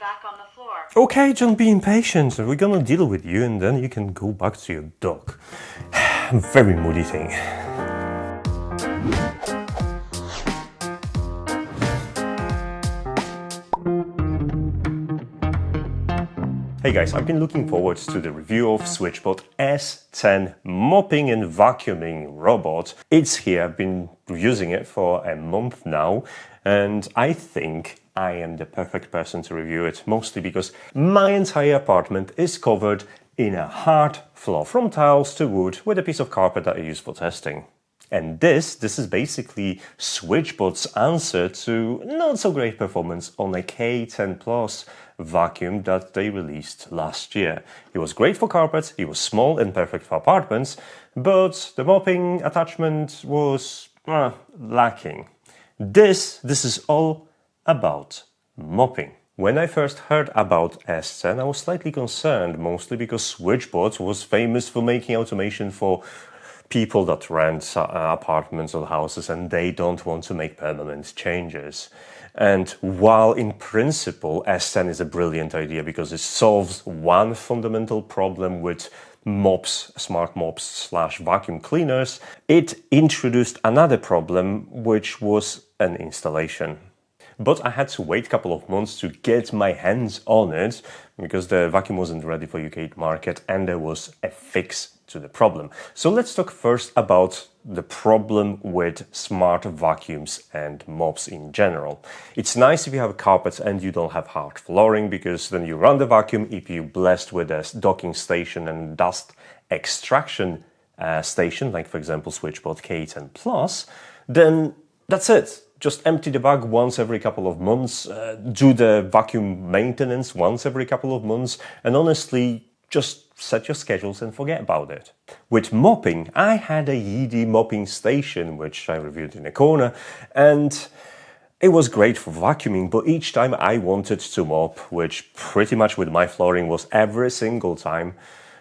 back on the floor. Okay, don't be impatient. We're gonna deal with you and then you can go back to your dog. Very moody thing. Hey guys, I've been looking forward to the review of SwitchBot S10 mopping and vacuuming robot. It's here, I've been using it for a month now, and I think I am the perfect person to review it, mostly because my entire apartment is covered in a hard floor, from tiles to wood, with a piece of carpet that I use for testing. And this is basically SwitchBot's answer to not so great performance on a K10 Plus vacuum that they released last year. It was great for carpets, it was small and perfect for apartments, but the mopping attachment was lacking. This is all about mopping. When I first heard about S10, I was slightly concerned, mostly because SwitchBot was famous for making automation for people that rent apartments or houses and they don't want to make permanent changes. And while in principle S10 is a brilliant idea because it solves one fundamental problem with mops, smart mops / vacuum cleaners, it introduced another problem, which was an installation. But I had to wait a couple of months to get my hands on it because the vacuum wasn't ready for UK market and there was a fix to the problem. So let's talk first about the problem with smart vacuums and mops in general. It's nice if you have carpets and you don't have hard flooring, because then you run the vacuum. If you're blessed with a docking station and dust extraction station, like for example SwitchBot K10 Plus, then that's it. Just empty the bag once every couple of months, do the vacuum maintenance once every couple of months, and honestly, just set your schedules and forget about it. With mopping, I had a Yeedy mopping station, which I reviewed in a corner, and it was great for vacuuming, but each time I wanted to mop, which pretty much with my flooring was every single time,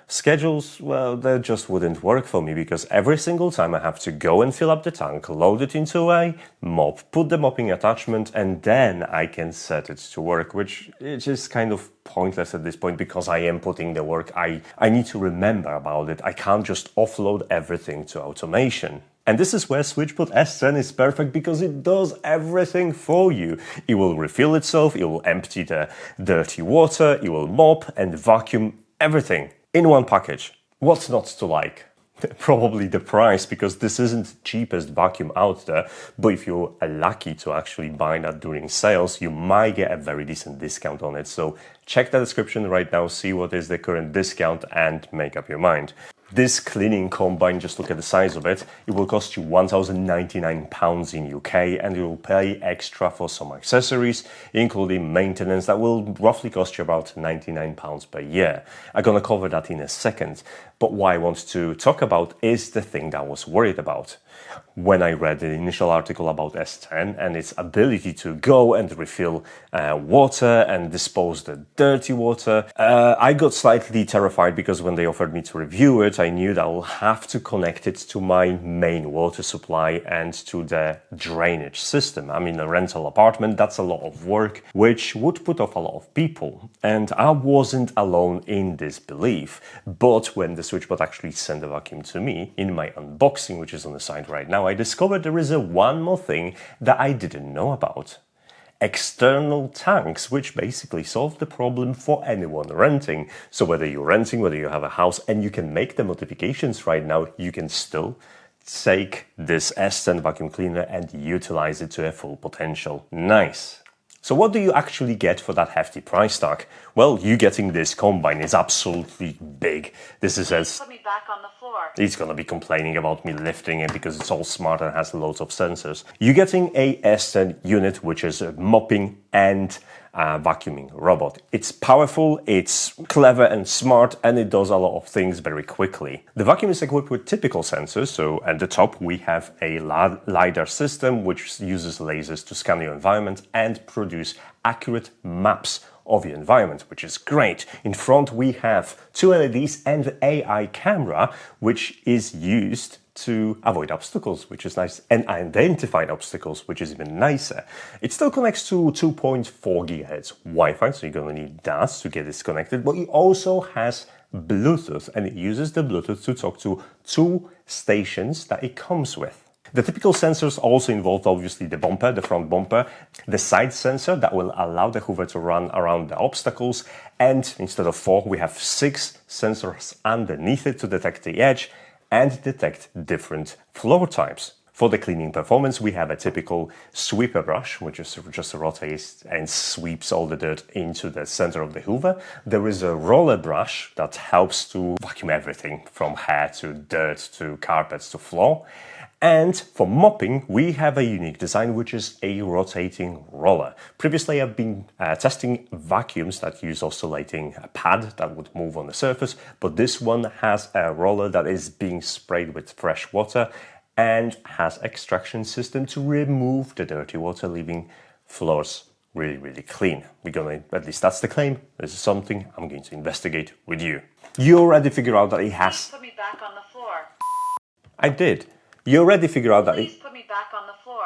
schedules, well, they just wouldn't work for me because every single time I have to go and fill up the tank, load it into a mop, put the mopping attachment, and then I can set it to work, which is just kind of pointless at this point because I am putting the work. I need to remember about it. I can't just offload everything to automation. And this is where SwitchBot S10 is perfect because it does everything for you. It will refill itself, it will empty the dirty water, it will mop and vacuum everything in one package. What's not to like? Probably the price, because this isn't the cheapest vacuum out there, but if you're lucky to actually buy that during sales, you might get a very decent discount on it. So check the description right now, see what is the current discount and make up your mind. This cleaning combine, just look at the size of it, it will cost you £1,099 in UK, and you will pay extra for some accessories, including maintenance, that will roughly cost you about £99 per year. I'm gonna cover that in a second, but what I want to talk about is the thing that I was worried about. When I read the initial article about S10 and its ability to go and refill water and dispose the dirty water, I got slightly terrified because when they offered me to review it, I knew that I'll have to connect it to my main water supply and to the drainage system. I'm in a rental apartment, that's a lot of work, which would put off a lot of people. And I wasn't alone in this belief. But when the SwitchBot actually sent the vacuum to me, in my unboxing, which is on the side right now, I discovered there is one more thing that I didn't know about. External tanks, which basically solve the problem for anyone renting. So whether you're renting, whether you have a house, and you can make the modifications right now, you can still take this S10 vacuum cleaner and utilize it to a full potential. Nice. So what do you actually get for that hefty price tag? Well, you getting this combine is absolutely big. This is as... Put me back on the floor. He's gonna be complaining about me lifting it because it's all smart and has loads of sensors. You're getting a S10 unit, which is a mopping and vacuuming robot. It's powerful, it's clever and smart, and it does a lot of things very quickly. The vacuum is equipped with typical sensors, so at the top we have a LiDAR system which uses lasers to scan your environment and produce accurate maps of your environment, which is great. In front we have two LEDs and the AI camera, which is used to avoid obstacles, which is nice, and identify obstacles, which is even nicer. It still connects to 2.4 gigahertz Wi-Fi, so you're going to need that to get this connected, but it also has Bluetooth, and it uses the Bluetooth to talk to 2 stations that it comes with. The typical sensors also involve obviously the bumper, the front bumper, the side sensor that will allow the Hoover to run around the obstacles, and instead of 4, we have 6 sensors underneath it to detect the edge and detect different floor types. For the cleaning performance, we have a typical sweeper brush, which is just rotates and sweeps all the dirt into the center of the Hoover. There is a roller brush that helps to vacuum everything from hair to dirt to carpets to floor. And for mopping, we have a unique design, which is a rotating roller. Previously, I've been testing vacuums that use oscillating pad that would move on the surface, but this one has a roller that is being sprayed with fresh water and has extraction system to remove the dirty water, leaving floors really, really clean. We're gonna, at least that's the claim. This is something I'm going to investigate with you. You already figured out that it has... Please put me back on the floor. I did. You already figured out that Please put me back on the floor.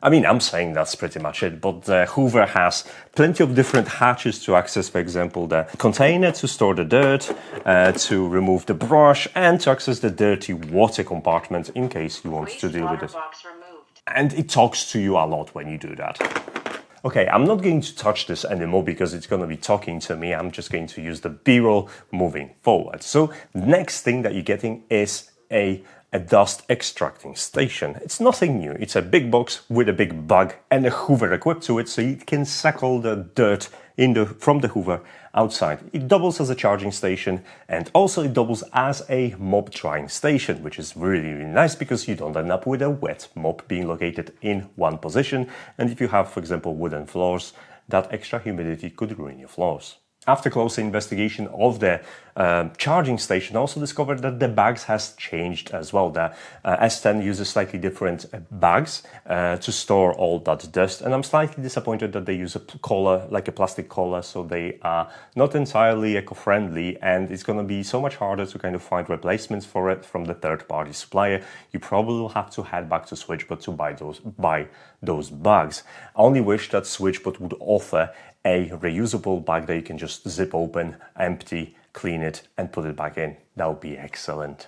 I mean, I'm saying that's pretty much it, but the Hoover has plenty of different hatches to access, for example, the container to store the dirt, to remove the brush, and to access the dirty water compartment in case you want to deal with it. Box removed. And it talks to you a lot when you do that. Okay, I'm not going to touch this anymore because it's going to be talking to me. I'm just going to use the B-roll moving forward. So next thing that you're getting is a dust extracting station. It's nothing new. It's a big box with a big bug and a Hoover equipped to it, so it can suck all the dirt from the Hoover outside. It doubles as a charging station, and also it doubles as a mop drying station, which is really, really nice because you don't end up with a wet mop being located in one position. And if you have, for example, wooden floors, that extra humidity could ruin your floors. After closer investigation of the charging station, I also discovered that the bags has changed as well. The S10 uses slightly different bags to store all that dust, and I'm slightly disappointed that they use a collar, like a plastic collar, so they are not entirely eco-friendly, and it's going to be so much harder to kind of find replacements for it from the third-party supplier. You probably will have to head back to SwitchBot to buy those bags. I only wish that SwitchBot would offer a reusable bag that you can just zip open, empty, clean it, and put it back in. That would be excellent.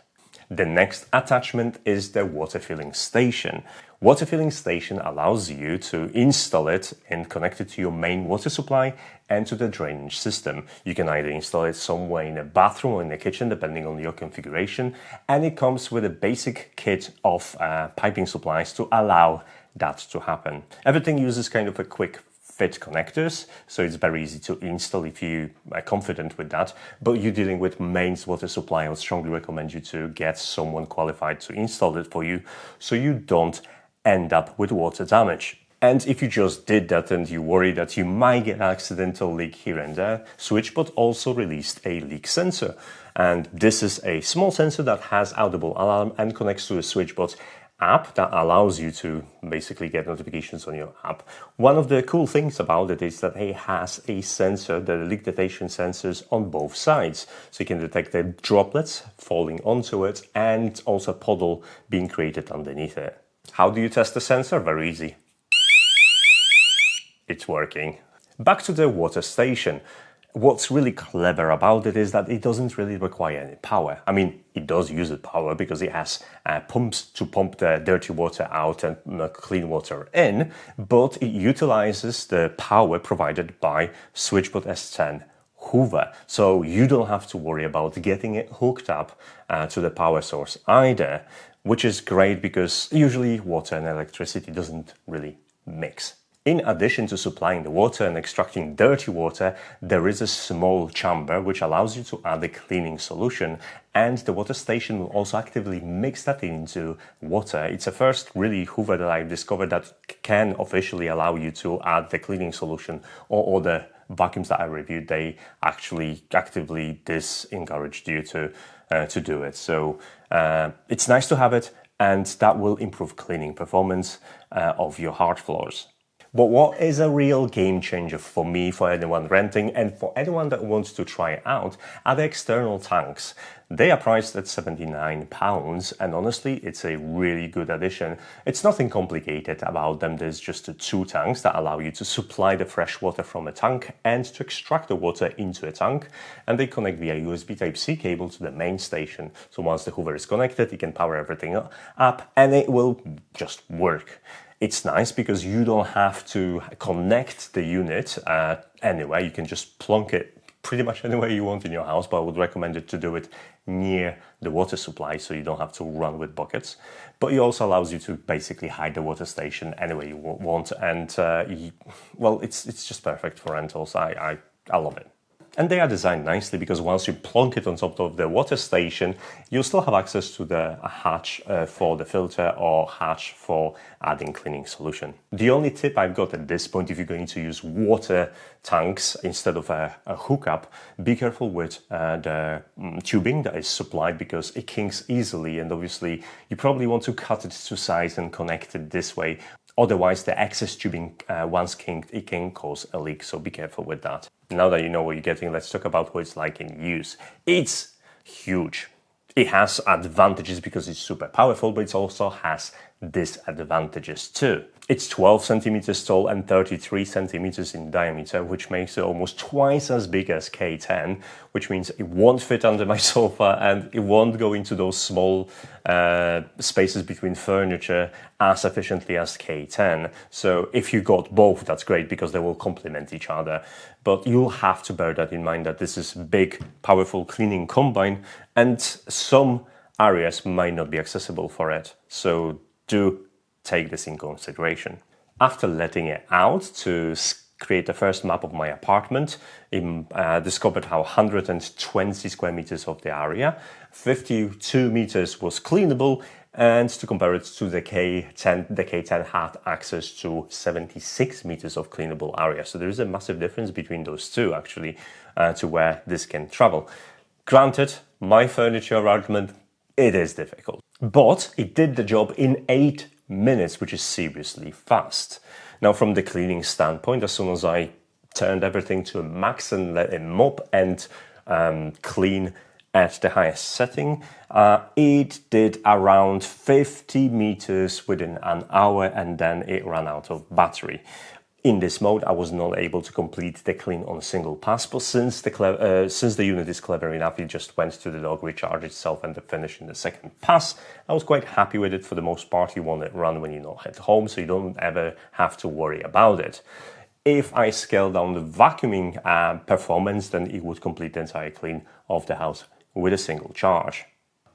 The next attachment is the water filling station. Water filling station allows you to install it and connect it to your main water supply and to the drainage system. You can either install it somewhere in a bathroom or in the kitchen, depending on your configuration, and it comes with a basic kit of piping supplies to allow that to happen. Everything uses kind of a quick fit connectors, so it's very easy to install if you are confident with that. But you're dealing with mains water supply, I would strongly recommend you to get someone qualified to install it for you so you don't end up with water damage. And if you just did that and you worry that you might get an accidental leak here and there, SwitchBot also released a leak sensor. And this is a small sensor that has audible alarm and connects to a SwitchBot app that allows you to basically get notifications on your app. One of the cool things about it is that it has a sensor, the leak detection sensors on both sides. So you can detect the droplets falling onto it and also a puddle being created underneath it. How do you test the sensor? Very easy. It's working. Back to the water station. What's really clever about it is that it doesn't really require any power. I mean, it does use the power because it has pumps to pump the dirty water out and clean water in, but it utilizes the power provided by SwitchBot S10 Hoover. So you don't have to worry about getting it hooked up to the power source either, which is great because usually water and electricity doesn't really mix. In addition to supplying the water and extracting dirty water, there is a small chamber which allows you to add a cleaning solution, and the water station will also actively mix that into water. It's the first really Hoover that I've discovered that can officially allow you to add the cleaning solution, or the vacuums that I reviewed, they actually actively disencouraged you to do it. So it's nice to have it, and that will improve cleaning performance of your hard floors. But what is a real game changer for me, for anyone renting, and for anyone that wants to try it out, are the external tanks. They are priced at £79, and honestly, it's a really good addition. It's nothing complicated about them. There's just two tanks that allow you to supply the fresh water from a tank and to extract the water into a tank, and they connect via USB Type-C cable to the main station. So once the Hoover is connected, you can power everything up, and it will just work. It's nice because you don't have to connect the unit anywhere. You can just plonk it pretty much anywhere you want in your house, but I would recommend it to do it near the water supply so you don't have to run with buckets. But it also allows you to basically hide the water station anywhere you want, and well, it's just perfect for rentals. I love it. And they are designed nicely because once you plonk it on top of the water station, you'll still have access to the hatch for the filter or hatch for adding cleaning solution. The only tip I've got at this point, if you're going to use water tanks instead of a hookup, be careful with the tubing that is supplied because it kinks easily, and obviously you probably want to cut it to size and connect it this way. Otherwise, the excess tubing, once kinked, it can cause a leak, so be careful with that. Now that you know what you're getting, let's talk about what it's like in use. It's huge. It has advantages because it's super powerful, but it also has disadvantages too. It's 12 centimeters tall and 33 centimeters in diameter, which makes it almost twice as big as K10, which means it won't fit under my sofa and it won't go into those small spaces between furniture as efficiently as K10. So if you got both, that's great because they will complement each other. But you'll have to bear that in mind, that this is big, powerful cleaning combine, and some areas might not be accessible for it. So do take this in consideration. After letting it out to create the first map of my apartment, I discovered how 120 square meters of the area, 52 meters was cleanable, and to compare it to the K10 had access to 76 meters of cleanable area. So there is a massive difference between those two, actually, to where this can travel. Granted, my furniture arrangement, it is difficult, but it did the job in 8 minutes, which is seriously fast. Now, from the cleaning standpoint, as soon as I turned everything to a max and let it mop and clean at the highest setting, it did around 50 meters within an hour, and then it ran out of battery. In this mode, I was not able to complete the clean on a single pass, but since the unit is clever enough, it just went to the dog, recharged itself, and finished in the second pass. I was quite happy with it. For the most part, you want it run when you're not at home, so you don't ever have to worry about it. If I scale down the vacuuming performance, then it would complete the entire clean of the house with a single charge.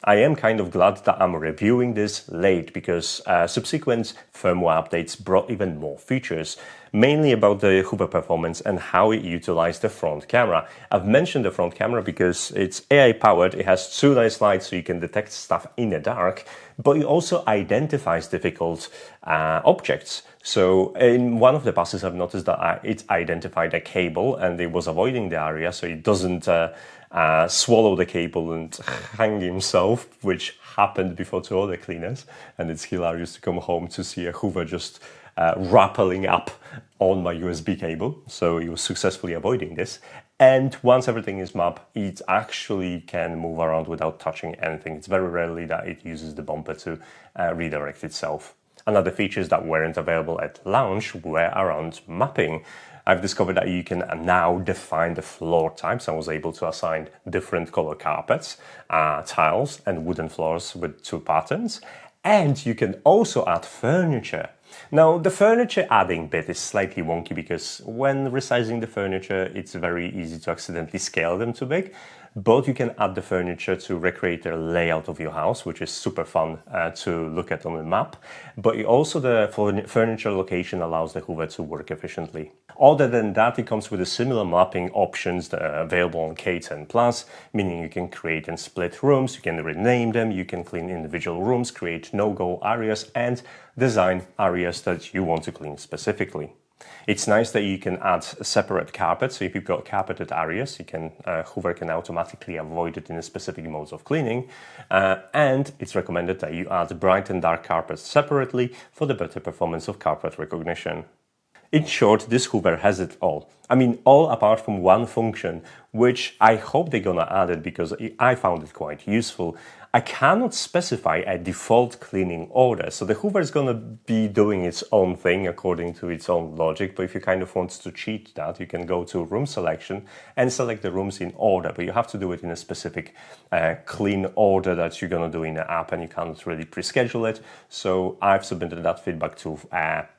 I am kind of glad that I'm reviewing this late because subsequent firmware updates brought even more features, mainly about the Hoover performance and how it utilized the front camera. I've mentioned the front camera because it's AI powered, it has 2 nice lights so you can detect stuff in the dark, but it also identifies difficult objects. So in one of the passes I've noticed that it identified a cable and it was avoiding the area so it doesn't swallow the cable and hang himself, which happened before to other cleaners, and it's hilarious to come home to see a Hoover just rappelling up on my USB cable. So he was successfully avoiding this, and once everything is mapped, it actually can move around without touching anything. It's very rarely that it uses the bumper to redirect itself. Another features that weren't available at launch were around mapping. I've discovered that you can now define the floor types. I was able to assign different color carpets, tiles, and wooden floors with 2 patterns. And you can also add furniture. Now, the furniture adding bit is slightly wonky because when resizing the furniture, it's very easy to accidentally scale them too big. But you can add the furniture to recreate the layout of your house, which is super fun to look at on the map. But also the furniture location allows the Hoover to work efficiently. Other than that, it comes with a similar mapping options that are available on K10+, meaning you can create and split rooms, you can rename them, you can clean individual rooms, create no-go areas, and design areas that you want to clean specifically. It's nice that you can add separate carpets, so if you've got carpeted areas, you can Hoover can automatically avoid it in the specific modes of cleaning, and it's recommended that you add bright and dark carpets separately for the better performance of carpet recognition. In short, this Hoover has it all. I mean, all apart from one function, which I hope they're gonna add it because I found it quite useful. I cannot specify a default cleaning order, so the Hoover is gonna be doing its own thing according to its own logic, but if you kind of want to cheat that, you can go to room selection and select the rooms in order, but you have to do it in a specific clean order that you're gonna do in the app, and you can't really pre-schedule it. So I've submitted that feedback to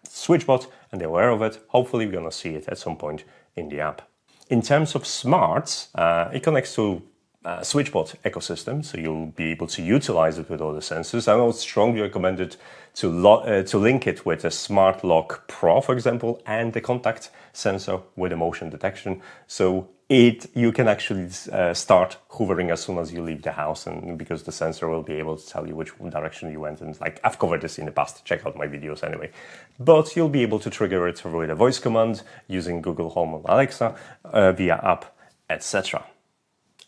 SwitchBot, and they're aware of it. Hopefully we're gonna see it at some point in the app. In terms of smarts, it connects to SwitchBot ecosystem, so you'll be able to utilize it with all the sensors. I would strongly recommend it to link it with a Smart Lock Pro, for example, and the contact sensor with a motion detection. So you can actually start hoovering as soon as you leave the house, and because the sensor will be able to tell you which direction you went. And like I've covered this in the past, check out my videos anyway. But you'll be able to trigger it with a voice command using Google Home or Alexa via app, etc.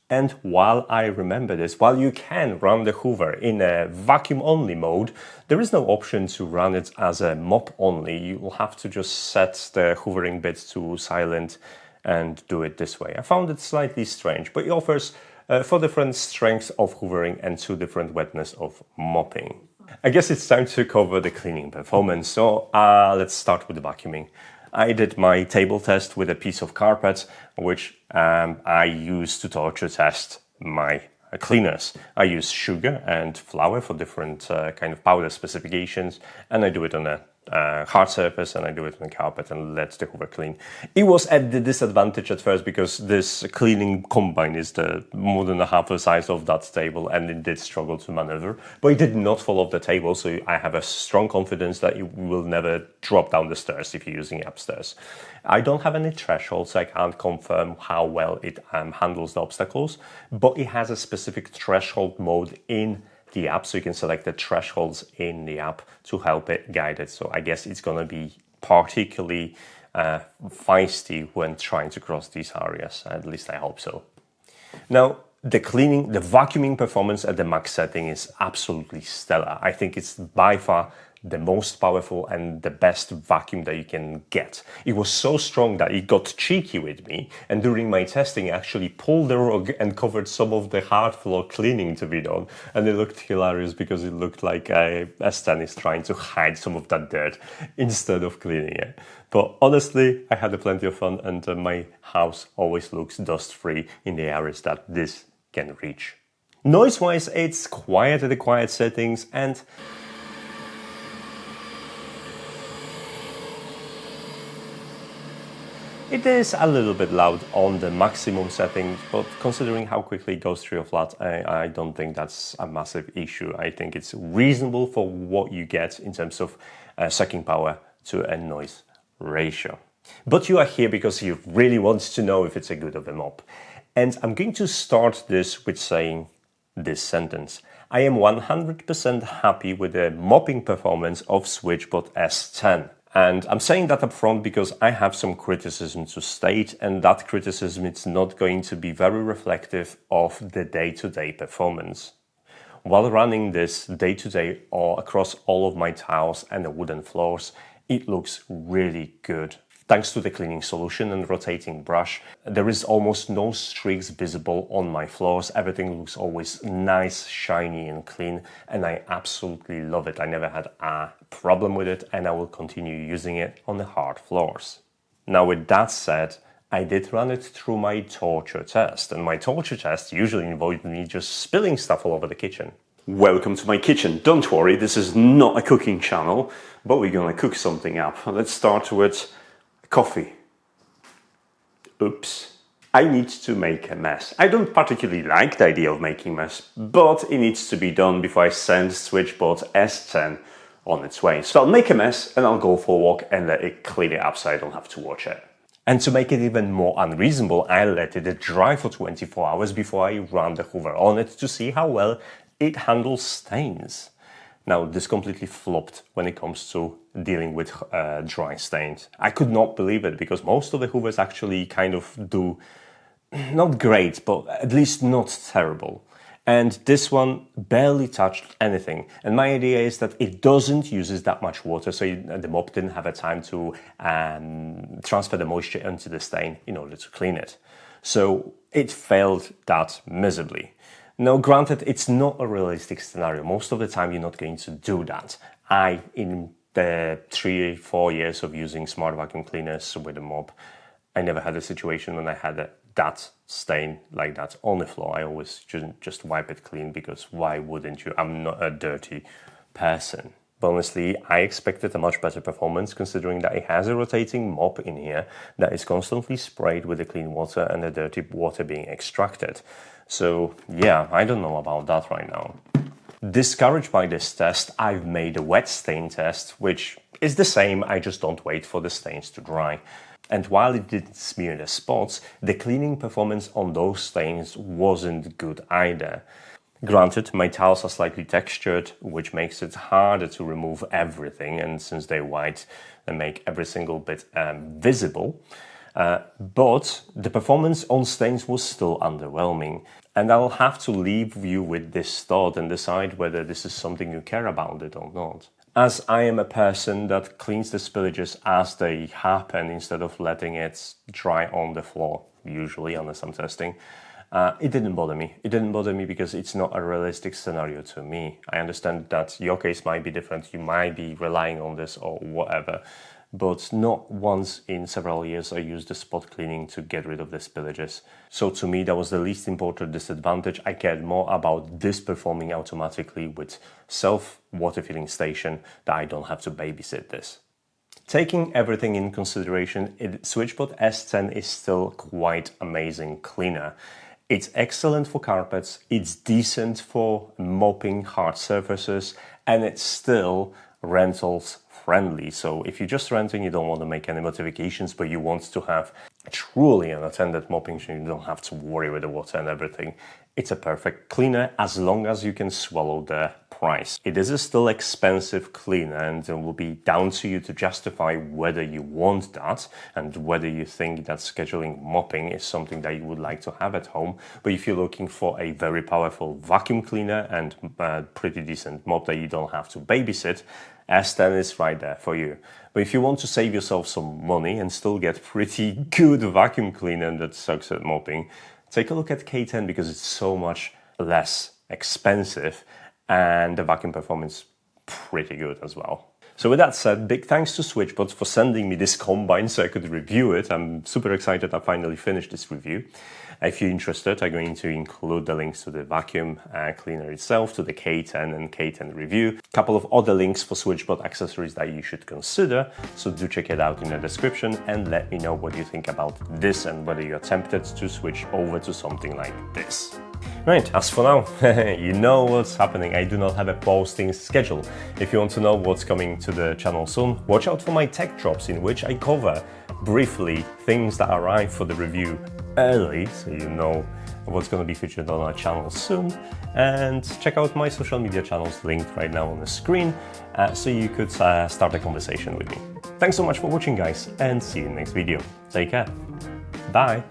And while I remember this, while you can run the Hoover in a vacuum-only mode, there is no option to run it as a mop only. You will have to just set the hoovering bit to silent and do it this way. I found it slightly strange, but it offers 4 different strengths of hoovering and 2 different wetness of mopping. I guess it's time to cover the cleaning performance, so let's start with the vacuuming. I did my table test with a piece of carpet, which I use to torture test my cleaners. I use sugar and flour for different kind of powder specifications, and I do it on a hard surface, and I do it on the carpet and let the Hoover clean. It was at the disadvantage at first because this cleaning combine is more than half the size of that table, and it did struggle to maneuver, but it did not fall off the table, so I have a strong confidence that it will never drop down the stairs if you're using it upstairs. I don't have any threshold, so I can't confirm how well it handles the obstacles, but it has a specific threshold mode in the app, so you can select the thresholds in the app to help it guide it. So I guess it's going to be particularly feisty when trying to cross these areas. At least I hope so. Now, the vacuuming performance at the max setting is absolutely stellar. I think it's by far the most powerful and the best vacuum that you can get. It was so strong that it got cheeky with me, and during my testing I actually pulled the rug and covered some of the hard floor cleaning to be done, and it looked hilarious because it looked like a S10 is trying to hide some of that dirt instead of cleaning it. But honestly, I had plenty of fun, and my house always looks dust-free in the areas that this can reach. Noise-wise, it's quiet at the quiet settings, and it is a little bit loud on the maximum settings, but considering how quickly it goes through your flat, I don't think that's a massive issue. I think it's reasonable for what you get in terms of sucking power to a noise ratio. But you are here because you really want to know if it's a good of a mop. And I'm going to start this with saying this sentence. I am 100% happy with the mopping performance of SwitchBot S10. And I'm saying that up front because I have some criticism to state, and that criticism is not going to be very reflective of the day-to-day performance. While running this day-to-day or across all of my tiles and the wooden floors, it looks really good. Thanks to the cleaning solution and rotating brush, there is almost no streaks visible on my floors. Everything looks always nice, shiny and clean, and I absolutely love it. I never had a problem with it, and I will continue using it on the hard floors. Now, with that said, I did run it through my torture test, and my torture test usually involved me just spilling stuff all over the kitchen. Welcome to my kitchen. Don't worry, this is not a cooking channel, but we're gonna cook something up. Let's start with coffee. Oops. I need to make a mess. I don't particularly like the idea of making mess, but it needs to be done before I send SwitchBot S10 on its way. So I'll make a mess and I'll go for a walk and let it clean it up so I don't have to watch it. And to make it even more unreasonable, I let it dry for 24 hours before I run the Hoover on it to see how well it handles stains. Now, this completely flopped when it comes to dealing with dry stains. I could not believe it because most of the Hoovers actually kind of do not great, but at least not terrible. And this one barely touched anything. And my idea is that it doesn't use that much water, so the mop didn't have a time to transfer the moisture into the stain in order to clean it. So it failed that miserably. Now, granted, it's not a realistic scenario. Most of the time, you're not going to do that. In the 3-4 years of using smart vacuum cleaners with a mop, I never had a situation when I had that stain like that on the floor. I always just wipe it clean, because why wouldn't you? I'm not a dirty person. But honestly, I expected a much better performance, considering that it has a rotating mop in here that is constantly sprayed with the clean water and the dirty water being extracted. So yeah, I don't know about that right now. Discouraged by this test, I've made a wet stain test, which is the same, I just don't wait for the stains to dry. And while it didn't smear the spots, the cleaning performance on those stains wasn't good either. Granted, my tiles are slightly textured, which makes it harder to remove everything, and since they're white, they make every single bit visible. But the performance on stains was still underwhelming. And I'll have to leave you with this thought and decide whether this is something you care about it or not. As I am a person that cleans the spillages as they happen instead of letting it dry on the floor, usually, unless I'm testing, it didn't bother me. It didn't bother me because it's not a realistic scenario to me. I understand that your case might be different, you might be relying on this or whatever, but not once in several years I used the spot cleaning to get rid of the spillages. So to me, that was the least important disadvantage. I cared more about this performing automatically with self-water filling station, that I don't have to babysit this. Taking everything in consideration, SwitchBot S10 is still quite amazing cleaner. It's excellent for carpets, it's decent for mopping hard surfaces, and it's still rentals friendly. So if you're just renting, you don't want to make any modifications, but you want to have truly unattended mopping, so you don't have to worry with the water and everything, it's a perfect cleaner as long as you can swallow the price. It is a still expensive cleaner, and it will be down to you to justify whether you want that and whether you think that scheduling mopping is something that you would like to have at home. But if you're looking for a very powerful vacuum cleaner and a pretty decent mop that you don't have to babysit, S10 is right there for you. But if you want to save yourself some money and still get pretty good vacuum cleaner that sucks at mopping, take a look at K10, because it's so much less expensive and the vacuum performance pretty good as well. So with that said, big thanks to SwitchBot for sending me this combine so I could review it. I'm super excited I finally finished this review. If you're interested, I'm going to include the links to the vacuum cleaner itself, to the K10 and K10 review, a couple of other links for SwitchBot accessories that you should consider, so do check it out in the description and let me know what you think about this and whether you're tempted to switch over to something like this. Right, as for now, you know what's happening. I do not have a posting schedule. If you want to know what's coming to the channel soon, watch out for my tech drops, in which I cover briefly things that arrive for the review early, so you know what's going to be featured on our channel soon. And check out my social media channels linked right now on the screen, so you could start a conversation with me. Thanks so much for watching, guys, and see you in the next video. Take care. Bye.